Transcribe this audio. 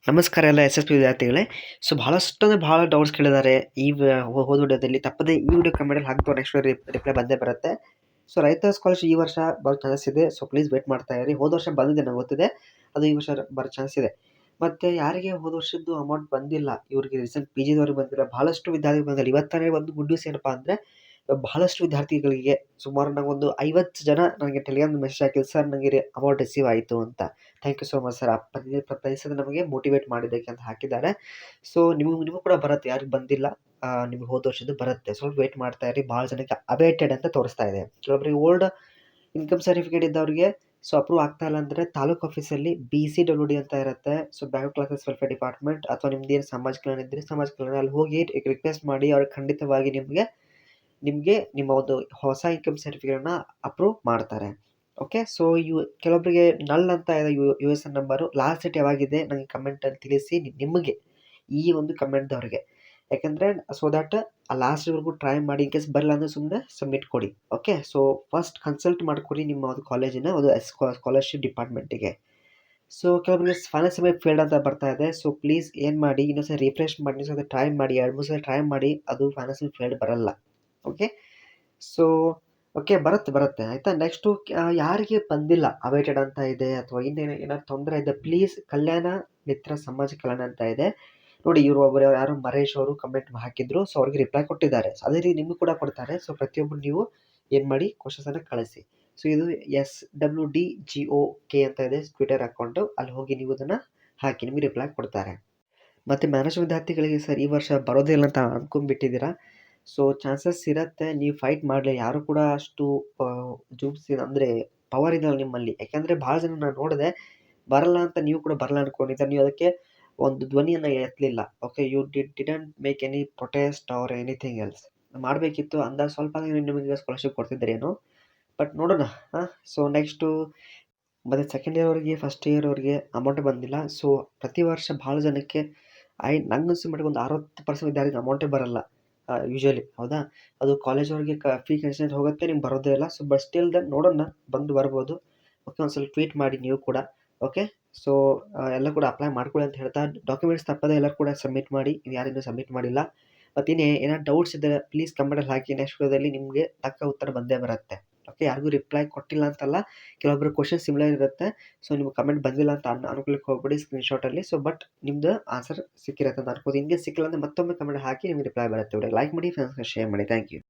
ನಮಸ್ಕಾರ ಎಲ್ಲ S S P ವಿದ್ಯಾರ್ಥಿಗಳೇ. ಸೊ ಬಹಳಷ್ಟು ಅಂದರೆ ಭಾಳ ಡೌಟ್ಸ್ ಕೇಳಿದ್ದಾರೆ. ಹೋದ ವಿಡಿಯೋದಲ್ಲಿ ತಪ್ಪದೆ ಈ ವಿಡಿಯೋ ಕಮೆಂಟಲ್ಲಿ ಹಾಕ್ತಾರೆ. ನೆಕ್ಸ್ಟ್ ರಿಪ್ಲೈ ಬಂದೇ ಬರುತ್ತೆ. ಸೊ ರೈತ ಸ್ಕಾಲರ್ಶಿಪ್ ಈ ವರ್ಷ ಬರೋ ಚಾನ್ಸ್ ಇದೆ. ಸೊ ಪ್ಲೀಸ್ ವೇಟ್ ಮಾಡ್ತಾ ಇರಿ. ಹೋದ ವರ್ಷ ಬಂದಿದೆ ನಂಗೆ ಗೊತ್ತಿದೆ, ಅದು ಈ ವರ್ಷ ಬರೋ ಚಾನ್ಸ್ ಇದೆ. ಮತ್ತು ಯಾರಿಗೆ ಹೋದ ವರ್ಷದ್ದು ಅಮೌಂಟ್ ಬಂದಿಲ್ಲ, ಇವ್ರಿಗೆ ರೀಸೆಂಟ್ ಪಿ ಜಿದವ್ರಿಗೆ ಬಂದಿಲ್ಲ, ಭಾಳಷ್ಟು ವಿದ್ಯಾರ್ಥಿಗಳು ಬಂದಿಲ್ಲ. ಇವತ್ತನೇ ಒಂದು ಗುಡ್ ನ್ಯೂಸ್ ಏನಪ್ಪ ಅಂದರೆ, ಬಹಳಷ್ಟು ವಿದ್ಯಾರ್ಥಿಗಳಿಗೆ ಸುಮಾರು ನಂಗೊಂದು 50 ಜನ ನನಗೆ ಟೆಲಿಗ್ರಾಮ್ ಮೆಸೇಜ್ ಹಾಕಿದ್ರು, ಸರ್ ನನಗೆ ಅಮೌಂಟ್ ರಿಸೀವ್ ಆಯಿತು ಅಂತ. Thank you so much sir, ಪ್ರತಿಸಲ ನಮಗೆ ಮೋಟಿವೇಟ್ ಮಾಡಿದ್ದಕ್ಕೆ ಅಂತ ಹಾಕಿದ್ದಾರೆ. ಸೊ ನಿಮಗೂ ಕೂಡ ಬರುತ್ತೆ, ಯಾರಿಗೆ ಬಂದಿಲ್ಲ ನಿಮ್ಗೆ ಹೋದ ವರ್ಷದ್ದು ಬರುತ್ತೆ. ಸ್ವಲ್ಪ ವೇಟ್ ಮಾಡ್ತಾ ಇರಿ. ಭಾಳ ಜನಕ್ಕೆ ಅಬೇಟೆಡ್ ಅಂತ ತೋರಿಸ್ತಾ ಇದೆ. ಕೆಲವೊಬ್ಬರಿಗೆ ಓಲ್ಡ್ ಇನ್ಕಮ್ ಸರ್ಟಿಫಿಕೇಟ್ ಇದ್ದವ್ರಿಗೆ ಸೊ ಅಪ್ರೂವ್ ಆಗ್ತಾ ಇಲ್ಲ ಅಂದರೆ ತಾಲೂಕು ಆಫೀಸಲ್ಲಿ BCWD ಅಂತ ಇರುತ್ತೆ. So backward classes welfare department, ಅಥವಾ ನಿಮ್ದು ಏನು ಸಮಾಜ ಕಲ್ಯಾಣ ಇದ್ದರೆ ಸಮಾಜ ಕಲ್ಯಾಣ, ಅಲ್ಲಿ ಹೋಗಿ ರಿಕ್ವೆಸ್ಟ್ ಮಾಡಿ ಅವ್ರಿಗೆ ಖಂಡಿತವಾಗಿ ನಿಮಗೆ ನಿಮ್ಮ ಒಂದು ಹೊಸ ಇನ್ಕಮ್ ಸರ್ಟಿಫಿಕೇಟನ್ನ ಅಪ್ರೂವ್ ಮಾಡ್ತಾರೆ. ಓಕೆ. ಸೊ ಕೆಲವೊಬ್ಬರಿಗೆ ನಲ್ ಅಂತ ಇದೆ USN ನಂಬರು. ಲಾಸ್ಟ್ ಡೇಟ್ ಯಾವಾಗಿದೆ ನನಗೆ ಕಮೆಂಟಲ್ಲಿ ತಿಳಿಸಿ, ನಿಮಗೆ ಈ ಒಂದು ಕಮೆಂಟ್ದವ್ರಿಗೆ. ಯಾಕೆಂದರೆ ಸೊ ದ್ಯಾಟ್ ಆ ಲಾಸ್ಟ್ವರೆಗೂ ಟ್ರೈ ಮಾಡಿ. ಇನ್ ಕೇಸ್ ಬರಲ್ಲ ಅಂದರೆ ಸುಮ್ಮನೆ ಸಬ್ಮಿಟ್ ಕೊಡಿ. ಓಕೆ. ಸೊ ಫಸ್ಟ್ ಕನ್ಸಲ್ಟ್ ಮಾಡಿಕೊಡಿ ನಿಮ್ಮ ಒಂದು ಕಾಲೇಜಿನ ಒಂದು ಸ್ಕಾಲರ್ಶಿಪ್ ಡಿಪಾರ್ಟ್ಮೆಂಟಿಗೆ. ಸೊ ಕೆಲವೊಬ್ಬರಿಗೆ ಫೈನಲ್ ಸೆಮಿಸ್ಟರ್ ಫೇಲ್ಡ್ ಅಂತ ಬರ್ತಾ ಇದೆ. ಸೊ ಪ್ಲೀಸ್ ಏನು ಮಾಡಿ, ಇನ್ನೊಂದ್ಸಲ ರಿಫ್ರೆಶ್ ಮಾಡಿ, ಇನ್ನೊಂದ್ಸಲ ಟ್ರೈ ಮಾಡಿ, 2-3 ಸಲ ಟ್ರೈ ಮಾಡಿ. ಅದು ಫೈನಲ್ ಸೆಮಿಸ್ಟರ್ ಫೇಲ್ಡ್ ಬರಲ್ಲ. ಓಕೆ. ಸೊ ಓಕೆ, ಬರುತ್ತೆ ಆಯಿತಾ. ನೆಕ್ಸ್ಟು ಯಾರಿಗೆ ಬಂದಿಲ್ಲ, ಅವೇಟೆಡ್ ಅಂತ ಇದೆ, ಅಥವಾ ಏನಾದ್ರು ತೊಂದರೆ ಇದೆ, ಪ್ಲೀಸ್ ಕಲ್ಯಾಣ ಮಿತ್ರ ಸಮಾಜ ಕಲ್ಯಾಣ ಅಂತ ಇದೆ ನೋಡಿ. ಇವರು ಒಬ್ಬರು ಯಾರು ಮಹೇಶ್ ಅವರು ಕಮೆಂಟ್ ಹಾಕಿದ್ರು. ಸೊ ಅವ್ರಿಗೆ ರಿಪ್ಲೈ ಕೊಟ್ಟಿದ್ದಾರೆ. ಸೊ ಅದೇ ರೀತಿ ನಿಮಗೂ ಕೂಡ ಕೊಡ್ತಾರೆ. ಸೊ ಪ್ರತಿಯೊಬ್ಬರು ನೀವು ಏನು ಮಾಡಿ, ಕ್ವಶನ್ಸನ್ನು ಕಳಿಸಿ. ಸೊ ಇದು SWDGOK ಅಂತ ಇದೆ ಟ್ವಿಟರ್ ಅಕೌಂಟು. ಅಲ್ಲಿ ಹೋಗಿ ನೀವು ಅದನ್ನು ಹಾಕಿ, ನಿಮಗೆ ರಿಪ್ಲೈ ಕೊಡ್ತಾರೆ. ಮತ್ತು ಮ್ಯಾನೇಜ್ ವಿದ್ಯಾರ್ಥಿಗಳಿಗೆ ಸರ್ ಈ ವರ್ಷ ಬರೋದಿಲ್ಲ ಅಂತ ಅಂದ್ಕೊಂಡ್ಬಿಟ್ಟಿದ್ದೀರಾ. ಸೊ ಚಾನ್ಸಸ್ ಇರುತ್ತೆ, ನೀವು ಫೈಟ್ ಮಾಡಲಿ. ಯಾರು ಕೂಡ ಅಷ್ಟು ಅಂದರೆ ಪವರ್ ಇದಲ್ಲ ನಿಮ್ಮಲ್ಲಿ. ಯಾಕೆಂದರೆ ಭಾಳ ಜನ ನಾನು ನೋಡಿದೆ, ಬರಲ್ಲ ಅಂತ ನೀವು ಕೂಡ ಬರಲ್ಲ ಅಂದ್ಕೊಂಡಿದ್ದಾರೆ. ನೀವು ಅದಕ್ಕೆ ಒಂದು ಧ್ವನಿಯನ್ನು ಎತ್ತಲಿಲ್ಲ. Okay, you didn't make any protest or anything else. ಮಾಡಬೇಕಿತ್ತು ಅಂದಾಗ ಸ್ವಲ್ಪ ನಿಮಗೆ ಸ್ಕಾಲರ್ಶಿಪ್ ಕೊಡ್ತಿದ್ರೇನು, ಬಟ್ ನೋಡೋಣ. ಸೊ ನೆಕ್ಸ್ಟು ಮತ್ತು ಸೆಕೆಂಡ್ ಇಯರ್ ಅವ್ರಿಗೆ, ಫಸ್ಟ್ ಇಯರ್ ಅವ್ರಿಗೆ ಅಮೌಂಟ್ ಬಂದಿಲ್ಲ. ಸೊ ಪ್ರತಿ ವರ್ಷ ಭಾಳ ಜನಕ್ಕೆ ನಂಗೆ ಅನಿಸೋ ಮಟ್ಟಿಗೆ ಒಂದು 60% ವಿದ್ಯಾರ್ಥಿಗೆ ಅಮೌಂಟೇ ಬರಲ್ಲ ಯೂಶ್ವಲಿ, ಹೌದಾ. ಅದು ಕಾಲೇಜ್ ಅವ್ರಿಗೆ ಫೀ ಕನ್ಸೆಷನ್ ಹೋಗುತ್ತೆ, ನಿಮ್ಗೆ ಬರೋದೇ ಇಲ್ಲ. ಸೊ ಬಟ್ ಸ್ಟಿಲ್ ದೆನ್ ನೋಡೋಣ, ಬರ್ಬೋದು. ಓಕೆ, ಒಂದು ಸ್ವಲ್ಪ ಟ್ವೀಟ್ ಮಾಡಿ ನೀವು ಕೂಡ. ಓಕೆ. ಸೊ ಎಲ್ಲ ಕೂಡ ಅಪ್ಲೈ ಮಾಡ್ಕೊಳ್ಳಿ ಅಂತ ಹೇಳ್ತಾ, ಡಾಕ್ಯುಮೆಂಟ್ಸ್ ತಪ್ಪದೆ ಎಲ್ಲರೂ ಕೂಡ ಸಬ್ಮಿಟ್ ಮಾಡಿ. ನೀವು ಯಾರಿನ್ನೂ ಸಬ್ಮಿಟ್ ಮಾಡಿಲ್ಲ. ಮತ್ತು ಏನಾದ್ರು ಡೌಟ್ಸ್ ಇದ್ದರೆ ಪ್ಲೀಸ್ ಕಮೆಂಟಲ್ಲಿ ಹಾಕಿ. ನೆಕ್ಸ್ಟ್ ವಿಡಿಯೋದಲ್ಲಿ ನಿಮಗೆ ತಕ್ಕ ಉತ್ತರ ಬಂದೇ ಬರುತ್ತೆ. ಓಕೆ. ಯಾರಿಗೂ ರಿಪ್ಲೈ ಕೊಟ್ಟಿಲ್ಲ ಅಂತಲ್ಲ, ಕೆಲವೊಬ್ಬರು ಕ್ವಶನ್ ಸಿಮಿಲರ್ ಇರುತ್ತೆ. ಸೊ ನಿಮ್ಗೆ ಕಮೆಂಟ್ ಬಂದಿಲ್ಲ ಅಂತ ಅನ್ಕೊಳ್ಳಿಕ್ಕೆ ಹೋಗ್ಬಿಡಿ ಸ್ಕ್ರೀನ್ಶಾಟಲ್ಲಿ. ಸೊ ಬಟ್ ನಿಮ್ಮದು ಆನ್ಸರ್ ಸಿಕ್ಕಿರುತ್ತೆ ಅಂತ ಅನ್ಕೋದು. ಹಿಂಗೆ ಸಿಕ್ಕಿಲ್ಲ ಅಂದರೆ ಮತ್ತೊಮ್ಮೆ ಕಮೆಂಟ್ ಹಾಕಿ, ನಿಮಗೆ ರಿಪ್ಲೈ ಬರುತ್ತೆ. ಲೈಕ್ ಮಾಡಿ, ಫ್ರೆಂಡ್ಸ್ಗೆ ಶೇರ್ ಮಾಡಿ. Thank you.